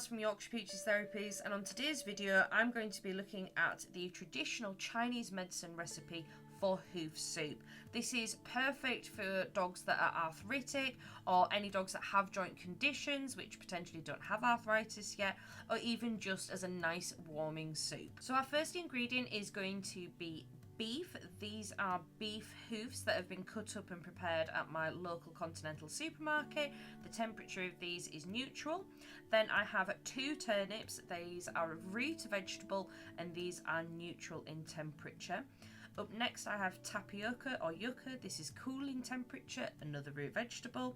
Naz from Yorkshire Peaches Therapies, and on today's video I'm going to be looking at the traditional Chinese medicine recipe for hoof soup. This is perfect for dogs that are arthritic, or any dogs that have joint conditions which potentially don't have arthritis yet, or even just as a nice warming soup. So our first ingredient is going to be beef. These are beef hoofs that have been cut up and prepared at my local continental supermarket. The temperature of these is neutral. Then I have 2 turnips. These are a root vegetable and these are neutral in temperature. Up next I have tapioca or yucca. This is cool in temperature, another root vegetable.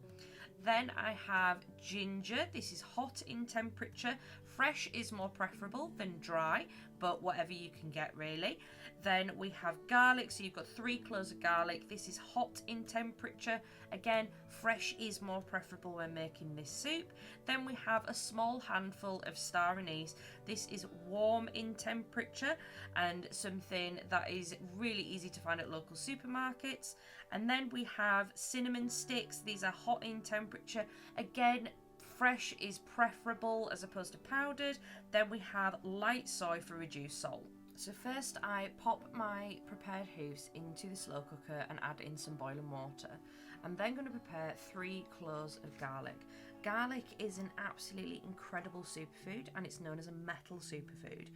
Then I have ginger. This is hot in temperature. Fresh is more preferable than dry, but whatever you can get really. Then we have garlic. So you've got 3 cloves of garlic. This is hot in temperature. Again, fresh is more preferable when making this soup. Then we have a small handful of star anise. This is warm in temperature and something that is really easy to find at local supermarkets. And then we have cinnamon sticks. These are hot in temperature. Again, fresh is preferable as opposed to powdered. Then we have light soy for reduced salt. So first I pop my prepared hoofs into the slow cooker and add in some boiling water. I'm then going to prepare 3 cloves of garlic. Garlic is an absolutely incredible superfood, and it's known as a metal superfood.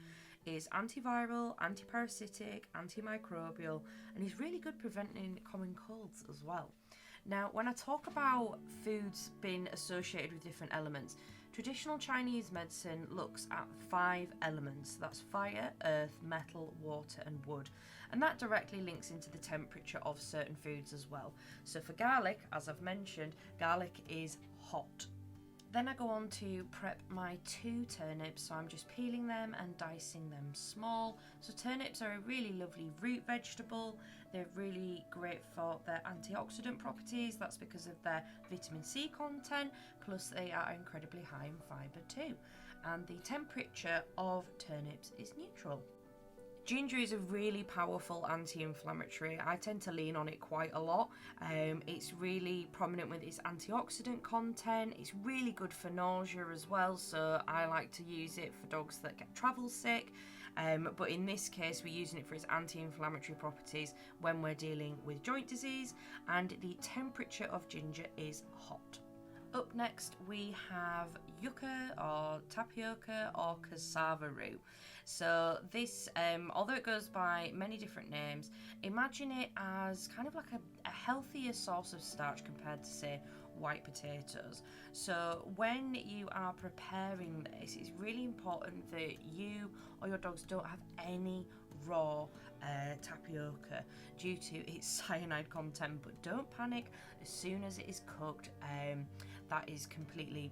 It's antiviral, antiparasitic, antimicrobial, and is really good preventing common colds as well. Now, when I talk about foods being associated with different elements, traditional Chinese medicine looks at 5 elements. That's fire, earth, metal, water and wood. And that directly links into the temperature of certain foods as well. So for garlic, as I've mentioned, garlic is hot. Then I go on to prep my 2 turnips, so I'm just peeling them and dicing them small. So turnips are a really lovely root vegetable. They're really great for their antioxidant properties. That's because of their vitamin C content, plus they are incredibly high in fibre too. And the temperature of turnips is neutral. Ginger is a really powerful anti-inflammatory. I tend to lean on it quite a lot. It's really prominent with its antioxidant content. It's really good for nausea as well, so I like to use it for dogs that get travel sick. But in this case, we're using it for its anti-inflammatory properties when we're dealing with joint disease, and the temperature of ginger is hot. Up next we have yucca or tapioca or cassava root. So this, although it goes by many different names, imagine it as kind of like a healthier source of starch compared to, say, white potatoes. So when you are preparing this, it's really important that you or your dogs don't have any raw tapioca due to its cyanide content, but don't panic. As soon as it is cooked, that is completely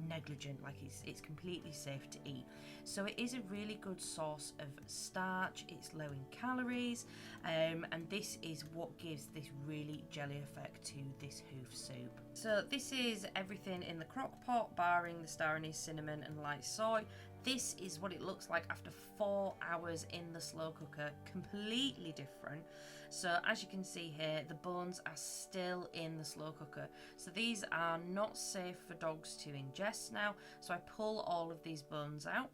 negligent. Like it's completely safe to eat. So it is a really good source of starch. It's low in calories, and this is what gives this really jelly effect to this hoof soup. So this is everything in the crock pot, barring the star anise, cinnamon and light soy. This is what it looks like after 4 hours in the slow cooker, completely different. So as you can see here, the bones are still in the slow cooker. So these are not safe for dogs to ingest now. So I pull all of these bones out.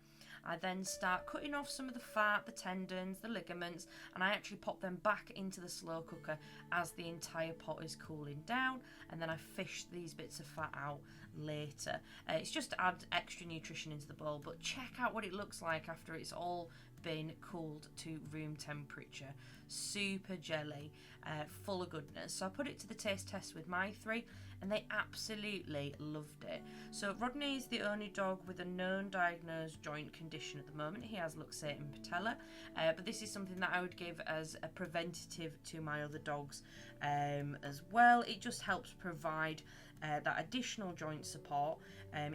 I then start cutting off some of the fat, the tendons, the ligaments, and I actually pop them back into the slow cooker as the entire pot is cooling down, and then I fish these bits of fat out later. It's just to add extra nutrition into the bowl, but check out what it looks like after it's all been cooled to room temperature. Super jelly, full of goodness. So I put it to the taste test with my 3 and they absolutely loved it. So Rodney is the only dog with a known diagnosed joint condition at the moment. He has luxating patella, but this is something that I would give as a preventative to my other dogs as well. It just helps provide that additional joint support,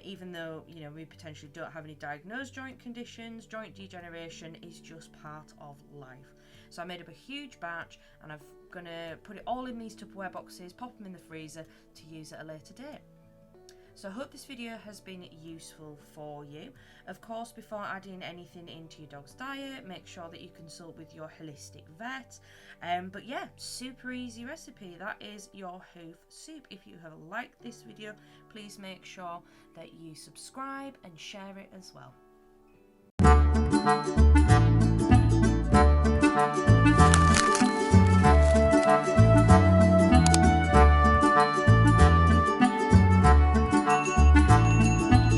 even though we potentially don't have any diagnosed joint conditions. Joint degeneration is just part of life. So I made up a huge batch and I'm gonna put it all in these Tupperware boxes, pop them in the freezer to use at a later date. So I hope this video has been useful for you. Of course, before adding anything into your dog's diet, make sure that you consult with your holistic vet. But yeah, super easy recipe. That is your Hoof soup. If you have liked this video, please make sure that you subscribe and share it as well.